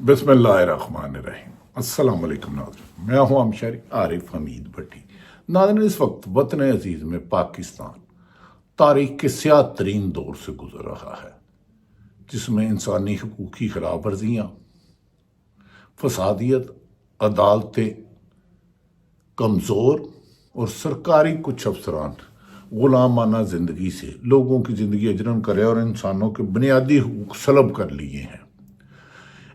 बिस्मिल्लाहिर्रहमानिर्रहीम। अस्सलाम वालेकुम नाज़रीन, मैं हूं अमशरी आरिफ हमीद भट्टी। नाज़रीन, इस वक्त वतन अजीज़ में पाकिस्तान तारीख के स्याह तरीन दौर से गुजर रहा है, जिसमें इंसानी हकूक़ की खिलाफ वर्जियाँ, फसादियत, अदालतें कमज़ोर और सरकारी कुछ अफसरान गुलामाना ज़िंदगी से लोगों की ज़िंदगी अजरन करे और इंसानों के बुनियादी हकूक़ सलब कर लिए हैं।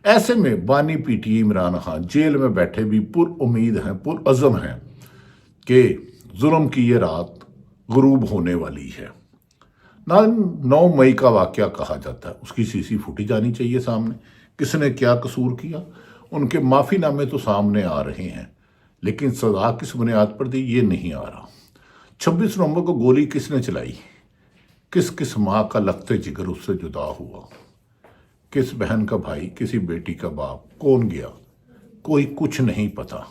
ऐसे में बानी पीटीआई इमरान खान जेल में बैठे भी पुरउम्मीद हैं, पुरअज़म हैं कि जुल्म की ये रात गुरूब होने वाली है। 9 मई का वाक़या कहा जाता है, उसकी सीसी फुटेज आनी चाहिए सामने। किसने क्या कसूर किया, उनके माफ़ीनामे तो सामने आ रहे हैं, लेकिन सज़ा किस बुनियाद पर दी ये नहीं आ रहा। 26 नवंबर को गोली किसने चलाई, किस किस माँ का लखते जिगर उससे जुदा हुआ, किस बहन का भाई, किसी बेटी का बाप, कौन गया, कोई कुछ नहीं पता।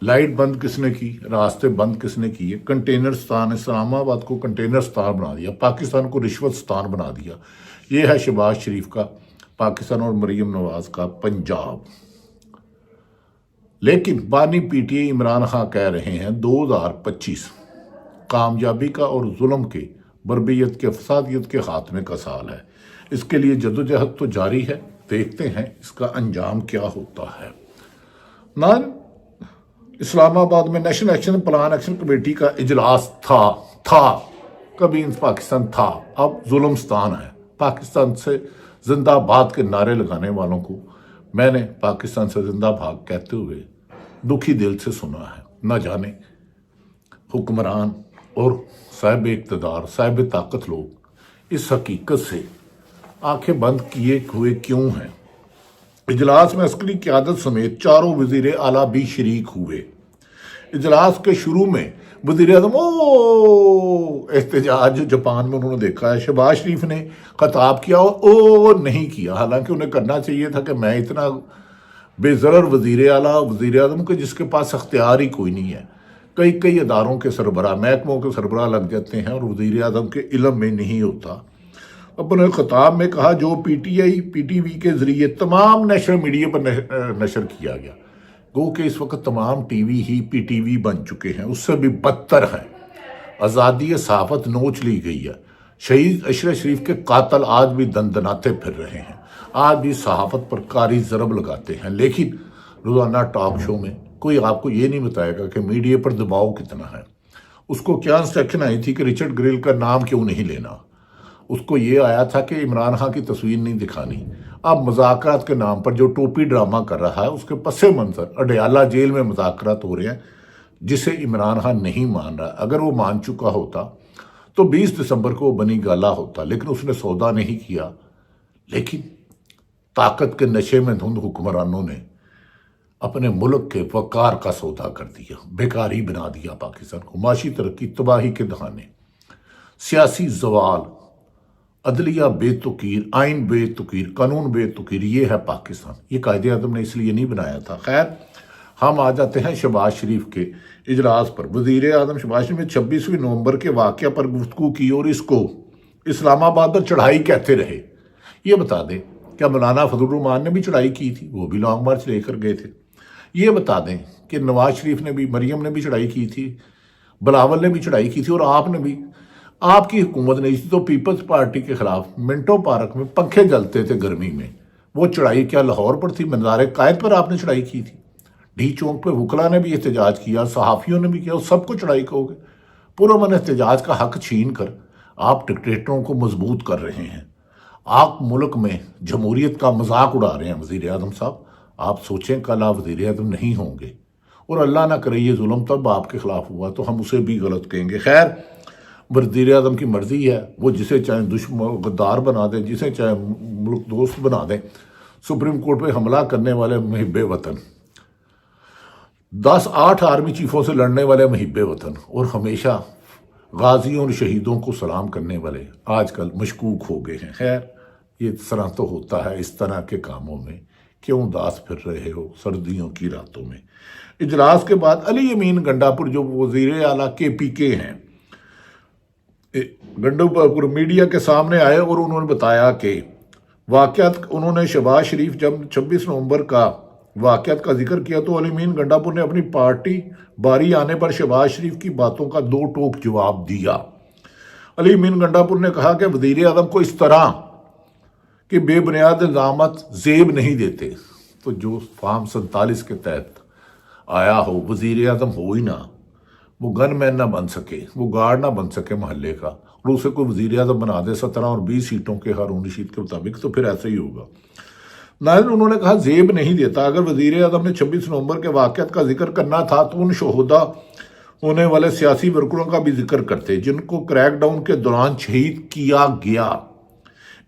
लाइट बंद किसने की, रास्ते बंद किसने किए, कंटेनर स्थान, इस्लामाबाद को कंटेनर स्थान बना दिया, पाकिस्तान को रिश्वत स्थान बना दिया। ये है शहबाज शरीफ का पाकिस्तान और मरीम नवाज का पंजाब। लेकिन बानी पीटीआई इमरान खान कह रहे हैं 2025 कामयाबी का और जुल्म के, बर्बियत के, फसादियत के खात्मे का साल है। इसके लिए जदोजहद तो जारी है, देखते हैं इसका अंजाम क्या होता है। इस्लामाबाद में national action plan action committee का इजलास था कभी पाकिस्तान था, अब जुल्मस्तान है। पाकिस्तान से जिंदाबाद के नारे लगाने वालों को मैंने पाकिस्तान से जिंदाबाद कहते हुए दुखी दिल से सुना है। न जाने हुक्मरान और साहिब इक़्तिदार, साहिब ताकत लोग इस हकीकत से आंखें बंद किए हुए क्यों हैं। इजलास में अस्करी क़यादत समेत 4 वज़ीर आला भी शरीक हुए। इजलास के शुरू में वज़ीर आज़म एहतजाज जापान में उन्होंने देखा है, शहबाज शरीफ ने खिताब किया और नहीं किया, हालांकि उन्हें करना चाहिए था कि मैं इतना बेज़रर वज़ीर आला, वज़ीर आज़म के जिसके पास अख्तियार ही कोई नहीं है। कई अदारों के सरबराह, महकमों के सरबराह लग जाते हैं और वज़ीर आज़म के इल्म में नहीं होता। अपने खिताब में कहा जो पीटीवी के ज़रिए तमाम नेशनल मीडिया पर नशर किया गया, गो कि इस वक्त तमाम टीवी ही पीटीवी बन चुके हैं, उससे भी बदतर है। आज़ादी सहाफ़त नोच ली गई है। शहीद अशरफ शरीफ के कातल आज भी दंदनाते फिर रहे हैं, आज भी सहाफ़त पर कारी ज़रब लगाते हैं। लेकिन रोज़ाना टॉक शो में कोई आपको ये नहीं बताएगा कि मीडिया पर दबाव कितना है। उसको क्या इंस्ट्रक्शन आई थी कि रिचर्ड ग्रिल का नाम क्यों नहीं लेना। उसको ये आया था कि इमरान खान की तस्वीर नहीं दिखानी। अब मज़ाकरात के नाम पर जो टोपी ड्रामा कर रहा है, उसके पस्से मंज़र अडयाला जेल में मज़ाकरात हो रहे हैं, जिसे इमरान खान नहीं मान रहा। अगर वो मान चुका होता तो 20 दिसंबर को वो बनी गाला होता, लेकिन उसने सौदा नहीं किया। लेकिन ताकत के नशे में धुंध हुक्मरानों ने अपने मुल्क के वक़ार का सौदा कर दिया, बेकारी बना दिया पाकिस्तान को। माशी तरक्की तबाही के दहाने, सियासी जवाल, अदलिया बेतुकीर, आइन बेतुकीर, कानून बेतुकीर, ये है पाकिस्तान। ये कायदे आज़म ने इसलिए नहीं बनाया था। खैर, हम आ जाते हैं शहबाज शरीफ के इजलास पर। वज़ीर आज़म शहबाज शरीफ ने 26 नवंबर के वाक़या पर गुफ्तगू की और इसको इस्लामाबाद पर चढ़ाई कहते रहे। ये बता दें, क्या मौलाना फजल रहमान ने भी चढ़ाई की थी? वो भी लॉन्ग मार्च लेकर गए थे। ये बता दें कि नवाज शरीफ ने भी, मरियम ने भी चढ़ाई की थी, बिलावल ने भी चढ़ाई की थी, और आपने भी। आपकी हुकूमत ने इसी तो पीपल्स पार्टी के खिलाफ मिंटो पार्क में पंखे जलते थे गर्मी में, वो चढ़ाई क्या लाहौर पर थी? मज़ार कायद पर आपने चढ़ाई की थी। डी चौक पर वकला ने भी एहतजाज किया, सहाफ़ियों ने भी किया, सबको चढ़ाई कहोगे? पुरअमन एहतजाज का हक छीन कर आप डिक्टेटरों को मजबूत कर रहे हैं। आप मुल्क में जमहूरियत का मजाक उड़ा रहे हैं। वज़ीर आज़म साहब, आप सोचें कल आप वज़ीर आज़म नहीं होंगे, और अल्लाह ना करे ये जुल्म तब आपके खिलाफ हुआ तो हम उसे भी गलत कहेंगे। खैर, वज़ीर आज़म की मर्ज़ी है, वो जिसे चाहे दुश्मन गद्दार बना दे, जिसे चाहे मुल्क दोस्त बना दे। सुप्रीम कोर्ट पे हमला करने वाले मुहिब्बे वतन, 8 आर्मी चीफों से लड़ने वाले मुहिब्बे वतन, और हमेशा गाजियों और शहीदों को सलाम करने वाले आजकल मशकूक हो गए हैं। खैर, ये इस तरह तो होता है, इस तरह के कामों में क्यों उदास फिर रहे हो सर्दियों की रातों में। इजलास के बाद अली अमीन गंडापुर जो वज़ीर आला KPK हैं, गंडापुर मीडिया के सामने आए और उन्होंने बताया कि वाक़यात उन्होंने शहबाज शरीफ जब 26 नवंबर का वाक़यात का जिक्र किया तो अली मीन गंडापुर ने अपनी पार्टी बारी आने पर शहबाज शरीफ की बातों का दो टोक जवाब दिया। अली मीन गंडापुर ने कहा कि वज़ीर आज़म को इस तरह के बेबुनियाद इल्ज़ामात ज़ेब नहीं देते। तो जो फार्म 47 के तहत आया हो, वज़ीर आज़म हो ही ना, वो गनमैन ना बन सके, वो गार्ड ना बन सके मोहल्ले का, और उसे कोई वज़ीर आज़म बना दे 17 और 20 सीटों के हारून रशीद के मुताबिक, तो फिर ऐसा ही होगा। नाज़रीन, उन्होंने कहा ज़ेब नहीं देता। अगर वज़ीर आज़म ने 26 नवंबर के वाक़यात का जिक्र करना था तो उन शहीदा होने वाले सियासी वर्करों का भी जिक्र करते जिनको क्रैकडाउन के दौरान शहीद किया गया।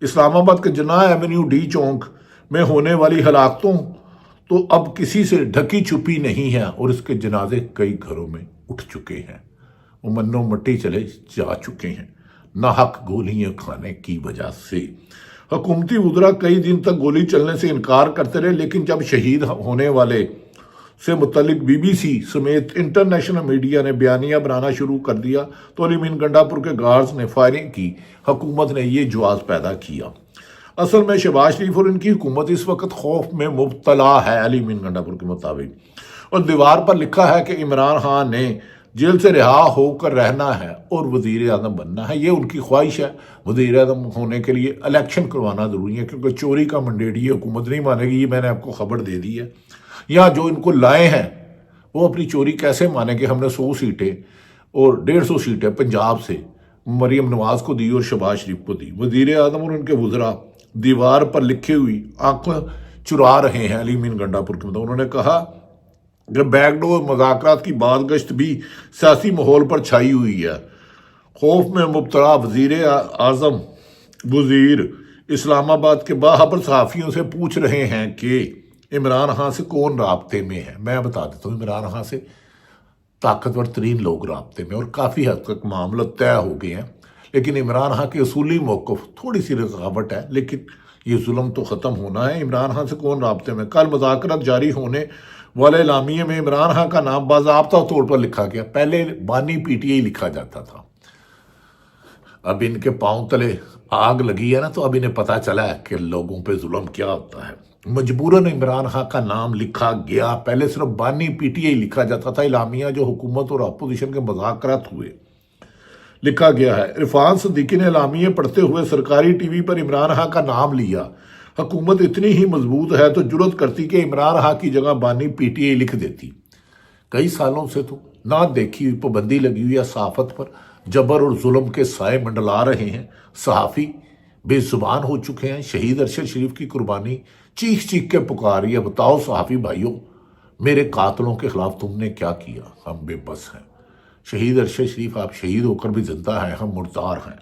इस्लामाबाद के जिन्ना एवेन्यू डी चौक में होने वाली हलाकतों तो अब किसी से ढकी छुपी नहीं है और इसके जनाजे कई घरों में उठ चुके हैं, वो मन्नो मट्टी चले जा चुके हैं नाहक गोलियां खाने की वजह से। हुकूमती वज़रा कई दिन तक गोली चलने से इनकार करते रहे, लेकिन जब शहीद होने वाले से मुतल्लिक BBC समेत इंटरनेशनल मीडिया ने बयानिया बनाना शुरू कर दिया तो अली मीन गंडापुर के गार्ड्स ने फायरिंग की। हुकूमत ने ये जवाब पैदा किया। असल में शहबाज शरीफ और इनकी हुकूमत इस वक्त खौफ में मुब्तला है, अली मीन गंडापुर के मुताबिक। और दीवार पर लिखा है कि इमरान खान ने जेल से रिहा होकर रहना है और वज़ीर आज़म बनना है। ये उनकी ख्वाहिश है। वज़ीर आज़म होने के लिए इलेक्शन करवाना ज़रूरी है, क्योंकि चोरी का मंडेट ये हुकूमत नहीं मानेगी। ये मैंने आपको खबर दे दी है। यहाँ जो इनको लाए हैं वो अपनी चोरी कैसे मानेंगे। हमने 100 सीटें और 150 सीटें पंजाब से मरीम नवाज को दी और शहबाज शरीफ को दी। वज़ीर आज़म और उनके वज़रा दीवार पर लिखे हुई आंखें चुरा रहे हैं अली मीन गंडापुर के। मतलब उन्होंने कहा कि बैकडोर मुज़ाकरात की बादगश्त भी सियासी माहौल पर छाई हुई है। खौफ में मुब्तला वज़ीर आज़म वज़ीर इस्लामाबाद के बाहर सहाफ़ियों से पूछ रहे हैं कि इमरान खान से कौन राब्ते में है। मैं बता देता हूँ, इमरान खान से ताकतवर तरीन लोग राब्ते में और काफ़ी हद तक मामला तय हो गए हैं। लेकिन इमरान खान के असूली मौक़िफ़ थोड़ी सी रुकावट है, लेकिन ये जुल्म तो ख़त्म होना है। इमरान खान से कौन राब्ते में। कल मुज़ाकरात जारी होने वाले एलामिये में इमरान खान का नाम बाज़ाब्ता तौर पर लिखा गया। पहले बानी PTI लिखा जाता था। अब इनके पाँव तले आग लगी है ना, तो अब इन्हें पता चला है कि लोगों पे जुल्म क्या होता है। मजबूरन इमरान खान का नाम लिखा गया। पहले सिर्फ बानी PTI लिखा जाता था। इलामिया जो हुकूमत और अपोजिशन के मुज़ाकरात हुए लिखा गया है। इरफान सिद्दीकी ने इलामिये पढ़ते हुए सरकारी TV पर इमरान खान का नाम लिया। हुकूमत इतनी ही मजबूत है तो जुर्रत करती कि इमरान खान की जगह बानी PTI लिख देती। कई सालों से तो ना देखी हुई पाबंदी लगी हुई है सहाफ़त पर। जबर और जुल्म के साए मंडला रहे हैं। सहाफ़ी बेजुबान हो चुके हैं। शहीद अरशद शरीफ की कुर्बानी चीख चीख के पुकार रही है। बताओ सहाफ़ी भाइयों, मेरे कातलों के खिलाफ तुमने क्या किया? हम बेबस हैं। शहीद अरशद शरीफ, आप शहीद होकर भी जिंदा हैं, हम मुर्दार हैं।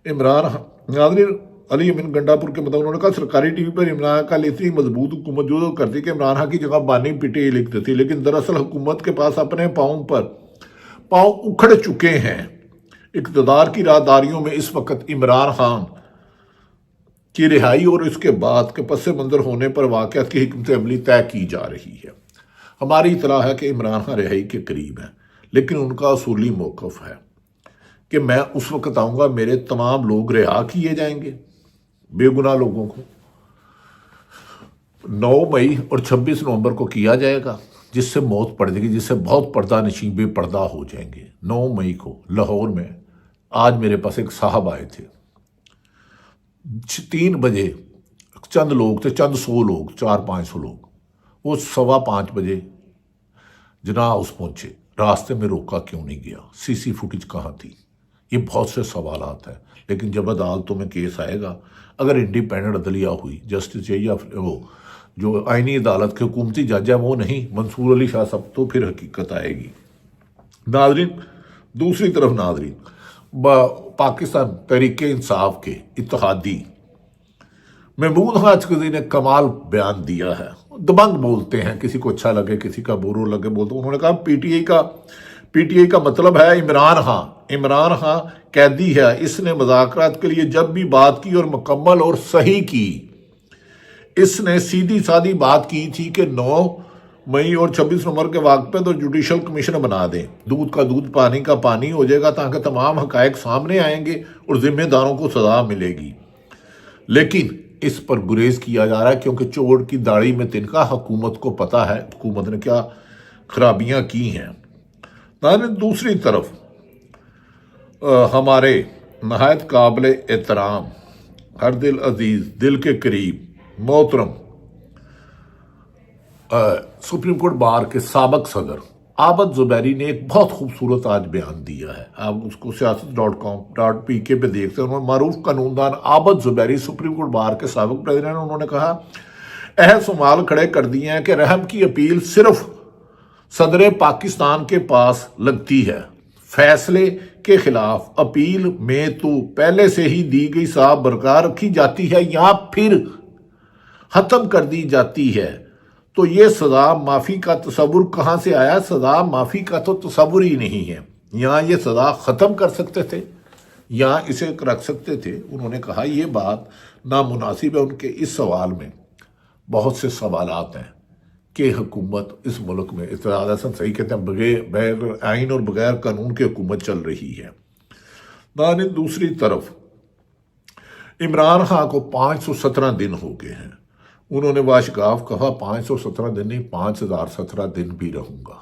नाज़रीन, अली मीन गंडापुर के मतलब उन्होंने कहा सरकारी TV पर इमरान खान इतनी मजबूत हुकूमत जो करती कि इमरान खान की जगह बानी PTI लिख देती। लेकिन दरअसल हुकूमत के पास अपने पाँव उखड़ चुके हैं। इक़्तिदार की राहदारियों में इस वक्त इमरान खान की रिहाई और इसके बाद के पस मंज़र होने पर वाक़यात की हिकमत अमली तय की जा रही है। हमारी इतला है कि इमरान खान रिहाई के करीब है, लेकिन उनका असूली मौक़िफ़ है कि मैं उस वक्त आऊँगा मेरे तमाम लोग रिहा किए जाएंगे, बेगुनाह लोगों को 9 मई और 26 नवंबर को किया जाएगा, जिससे मौत पड़ जाएगी, जिससे बहुत पर्दा नशीं बेपर्दा हो जाएंगे। 9 मई को लाहौर में आज मेरे पास एक साहब आए थे। 3 बजे चंद लोग थे, चंद 100 लोग, 400-500 लोग। वो 5:15 बजे जिन्ना हाउस पहुंचे। रास्ते में रोका क्यों नहीं गया? CC फुटेज कहाँ थी? ये बहुत से सवालात हैं। लेकिन जब अदालतों में केस आएगा, अगर इंडिपेंडेंट अदलिया हुई, जस्टिस या वो जो आइनी अदालत के हुकूमती जज है वो नहीं, मंसूर अली शाह साहब, तो फिर हकीकत आएगी। नाज़रीन, दूसरी तरफ नाज़रीन, पाकिस्तान तहरीक इंसाफ के इत्तेहादी महमूद खान अचकज़ई ने कमाल बयान दिया है। दबंग बोलते हैं, किसी को अच्छा लगे किसी का बुरा लगे बोलते। उन्होंने कहा PTI का मतलब है इमरान खान कैदी है। इसने मुज़ाकरात के लिए जब भी बात की और मुकम्मल और सही की। इसने सीधी सादी बात की थी कि 9 मई और 26 नवंबर के वक्त पे तो जुडिशल कमीशन बना दें। दूध का दूध पानी का पानी हो जाएगा, ताकि तमाम हकायक सामने आएंगे और जिम्मेदारों को सजा मिलेगी। لیکن اس پر گریز کیا جا رہا ہے کیونکہ چور کی داڑھی میں تنکا، حکومت کو پتا ہے حکومت نے کیا خرابیاں کی ہیں۔ دوسری طرف ہمارے نہایت قابل احترام، ہر دل عزیز، دل کے قریب، محترم سپریم کورٹ بار کے سابق صدر عابد زبیری نے ایک بہت خوبصورت آج بیان دیا ہے۔ آپ اس کو siyaasat.com.pk پہ دیکھتے ہیں۔ انہوں نے معروف قانوندان عابد زبیری، سپریم کورٹ بار کے سابق پریزیڈنٹ، انہوں نے کہا اہم سوال کھڑے کر دیے ہیں کہ رحم کی اپیل صرف صدر پاکستان کے پاس لگتی ہے، فیصلے کے خلاف اپیل میں تو پہلے سے ہی دی گئی سزا برقرار رکھی جاتی ہے یا پھر ختم کر دی جاتی ہے، تو یہ سزا معافی کا تصور کہاں سے آیا؟ سزا معافی کا تو تصور ہی نہیں ہے۔ یہاں یہ سزا ختم کر سکتے تھے یا اسے رکھ سکتے تھے۔ انہوں نے کہا یہ بات نامناسب ہے۔ ان کے اس سوال میں بہت سے سوالات ہیں کہ حکومت اس ملک میں اتحاد حسن صحیح کہتے ہیں بغیر آئین اور بغیر قانون کی حکومت چل رہی ہے۔ دوسری طرف عمران خان کو 517 دن ہو گئے ہیں۔ انہوں نے واشگاف کہا 517 دن نہیں 5017 دن بھی رہوں گا۔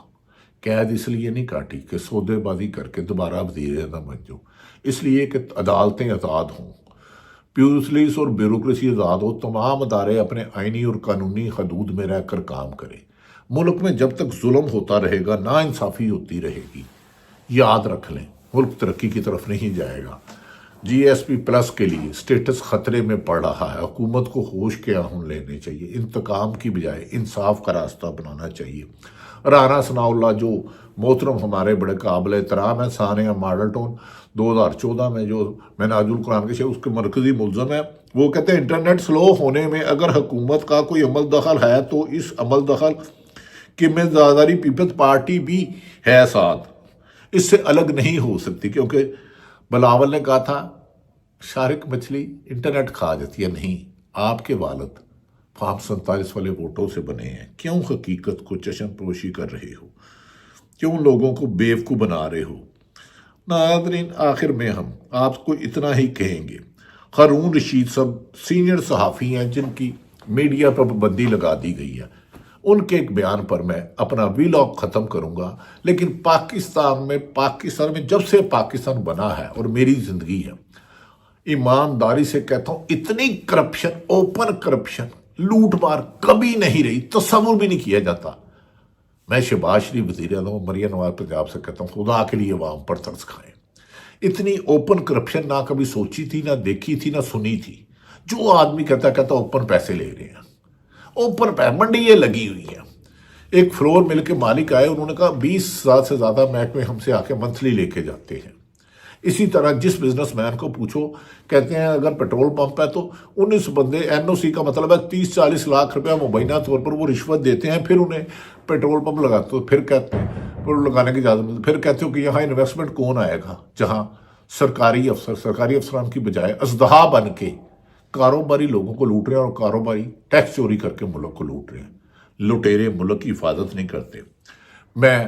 قید اس لیے نہیں کاٹی کہ سودے بازی کر کے دوبارہ وزیر اعظم بن جاؤ، اس لیے کہ عدالتیں آزاد ہوں، پولیس اور بیوروکریسی آزاد ہو، تمام ادارے اپنے آئینی اور قانونی حدود میں رہ کر کام کریں۔ ملک میں جب تک ظلم ہوتا رہے گا، ناانصافی ہوتی رہے گی، یاد رکھ لیں ملک ترقی کی طرف نہیں جائے گا۔ جی ایس پی پلس کے لیے سٹیٹس خطرے میں پڑ رہا ہے۔ حکومت کو ہوش کے آہن لینے چاہیے، انتقام کی بجائے انصاف کا راستہ بنانا چاہیے۔ رانا ثناء اللہ جو محترم ہمارے بڑے قابل احترام ہیں، ثانیہ ماڈل ٹاؤن 2014 میں جو منہاج القرآن کے شیخ اس کے مرکزی ملزم ہے، وہ کہتے ہیں انٹرنیٹ سلو ہونے میں اگر حکومت کا کوئی عمل دخل ہے تو اس عمل دخل کی میں زاداری پیپلز پارٹی بھی ہے ساتھ، اس سے الگ نہیں ہو سکتی، کیونکہ بلاول نے کہا تھا شارک مچھلی انٹرنیٹ کھا جاتی ہے۔ نہیں، آپ کے والد فارم 47 والے ووٹوں سے بنے ہیں، کیوں حقیقت کو چشم پوشی کر رہے ہو؟ کیوں لوگوں کو بیوقوف بنا رہے ہو؟ ناظرین، آخر میں ہم آپ کو اتنا ہی کہیں گے، ہارون رشید صاحب سینئر صحافی ہیں جن کی میڈیا پر پابندی لگا دی گئی ہے، ان کے ایک بیان پر میں اپنا ویلاگ ختم کروں گا۔ لیکن پاکستان میں جب سے پاکستان بنا ہے اور میری زندگی ہے، ایمانداری سے کہتا ہوں اتنی کرپشن، اوپن کرپشن، لوٹ مار کبھی نہیں رہی، تصور بھی نہیں کیا جاتا۔ میں شہباز شریف وزیر اعظم، مریم نواز پنجاب سے کہتا ہوں خدا کے لیے عوام پر ترس کھائیں۔ اتنی اوپن کرپشن نہ کبھی سوچی تھی، نہ دیکھی تھی، نہ سنی تھی۔ جو آدمی کہتا اوپن پیسے لے رہے ہیں، اوپن منڈیاں لگی ہوئی ہیں۔ ایک فلور مل کے مالک آئے، انہوں نے کہا 20,000 سے زیادہ محکمے ہم سے آ کے منتھلی لے کے جاتے ہیں۔ اسی طرح جس بزنس مین کو پوچھو، کہتے ہیں اگر پیٹرول پمپ ہے تو 19 بندے NOC کا مطلب ہے 30-40 لاکھ روپیہ مبینہ طور پر وہ رشوت دیتے ہیں، پھر انہیں پیٹرول پمپ لگاتے ہو، پھر کہتے ہیں لگانے کی اجازت ملتی، پھر کہتے ہو کہ یہاں انویسٹمنٹ کون آئے گا، جہاں سرکاری افسران کی بجائے اژدہا بن کے کاروباری لوگوں کو لوٹ رہے ہیں اور کاروباری ٹیکس چوری کر کے ملک کو لوٹ رہے ہیں۔ لٹیرے ملک کی حفاظت نہیں کرتے۔ میں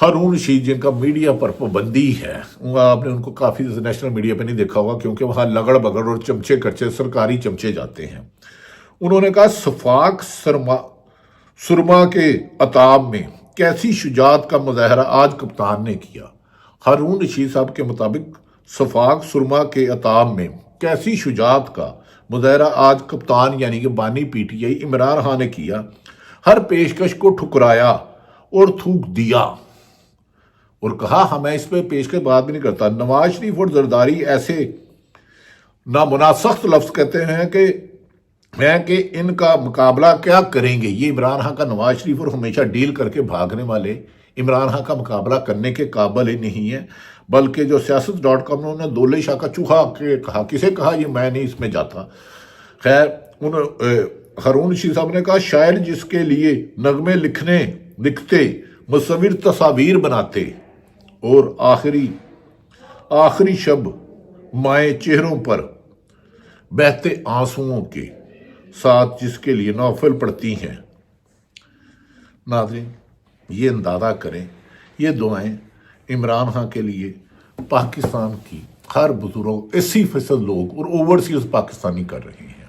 ہارون رشید جن کا میڈیا پر پابندی ہے، آپ نے ان کو کافی نیشنل میڈیا پہ نہیں دیکھا ہوگا کیونکہ وہاں لگڑ بگڑ اور چمچے کرچے سرکاری چمچے جاتے ہیں۔ انہوں نے کہا صفاق سرما کے عتاب میں کیسی شجاعت کا مظاہرہ آج کپتان نے کیا۔ ہارون رشید صاحب کے مطابق صفاق سرما کے عتاب میں کیسی شجاعت کا مظاہرہ آج کپتان یعنی کہ بانی PTI عمران خان نے کیا، ہر پیشکش کو ٹھکرایا اور تھوک دیا، اور کہا میں اس پہ پیشکش بات بھی نہیں کرتا۔ نواز شریف اور زرداری ایسے نامناسخت لفظ کہتے ہیں کہ ان کا مقابلہ کیا کریں گے۔ یہ عمران خان کا نواز شریف اور ہمیشہ ڈیل کر کے بھاگنے والے عمران خان کا مقابلہ کرنے کے قابل ہی نہیں ہے، بلکہ جو siyaasat.com نے دولے شاہ کا چوہا کہا، کسے کہا یہ میں نہیں اس میں جاتا۔ خیر، ہارون رشید صاحب نے کہا شاعر جس کے لیے نغمے لکھتے، مصور تصاویر بناتے اور آخری شب مائیں چہروں پر بہتے آنسوؤں کے ساتھ جس کے لیے نوفل پڑھتی ہیں۔ ناظرین، یہ اندازہ کریں، یہ دعائیں عمران خان کے لیے، پاکستان کی ہر بزرگ 80% لوگ اور اوورسیز پاکستانی کر رہے ہیں۔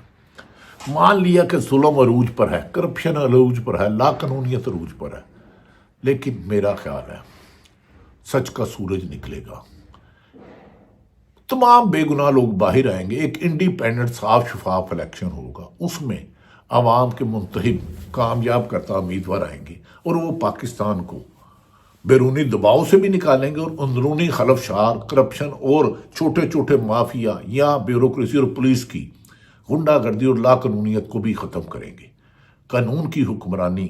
مان لیا کہ ظلم عروج پر ہے، کرپشن عروج پر ہے، لا قانونیت عروج پر ہے، لیکن میرا خیال ہے سچ کا سورج نکلے گا، تمام بے گناہ لوگ باہر آئیں گے، ایک انڈیپینڈنٹ صاف شفاف الیکشن ہوگا، اس میں عوام کے منتخب کامیاب کرتا امیدوار آئیں گے اور وہ پاکستان کو بیرونی دباؤ سے بھی نکالیں گے اور اندرونی خلفشار، کرپشن اور چھوٹے چھوٹے مافیا یا بیوروکریسی اور پولیس کی غنڈہ گردی اور لا قانونیت کو بھی ختم کریں گے۔ قانون کی حکمرانی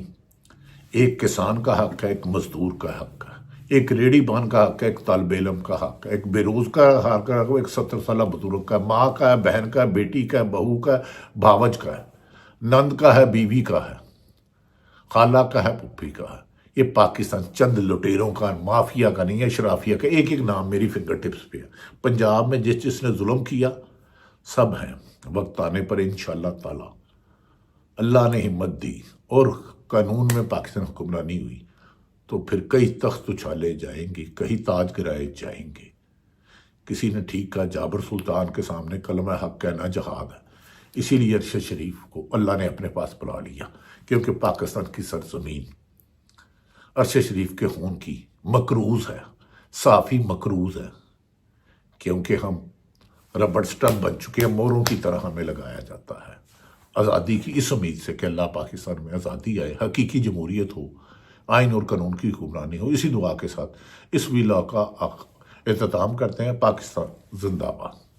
ایک کسان کا حق ہے، ایک مزدور کا حق ہے، ایک ریڑھی بان کا حق ہے، ایک طالب علم کا حق ہے، ایک بے روز کا حق ہے، ایک 70 سالہ بزرگ کا ہے، ماں کا ہے، بہن کا ہے، بیٹی کا ہے، بہو کا ہے، بھاوج کا ہے، نند کا ہے، بیوی کا ہے، خالہ کا ہے، پھپھی کا ہے۔ یہ پاکستان چند لٹیروں کا، مافیا کا نہیں ہے، شرافیہ کا۔ ایک ایک نام میری فنگر ٹپس پہ ہے۔ پنجاب میں جس جس نے ظلم کیا سب ہیں، وقت آنے پر انشاءاللہ تعالی اللہ نے ہمت دی اور قانون میں پاکستان حکمرانی ہوئی تو پھر کئی تخت اچھالے جائیں گے، کئی تاج گرائے جائیں گے۔ کسی نے ٹھیک کہا، جابر سلطان کے سامنے کلمہ حق کہنا جہاد ہے۔ اسی لیے ارشد شریف کو اللہ نے اپنے پاس بلا لیا، کیونکہ پاکستان کی سرزمین ارشد شریف کے خون کی مکروز ہے، صافی مکروز ہے، کیونکہ ہم ربڑ سٹمپ بن چکے ہیں، موروں کی طرح ہمیں لگایا جاتا ہے۔ آزادی کی اس امید سے کہ اللہ پاکستان میں آزادی آئے، حقیقی جمہوریت ہو، آئین اور قانون کی حکمرانی ہو، اسی دعا کے ساتھ اس ویلا کا اختتام کرتے ہیں۔ پاکستان زندہ باد۔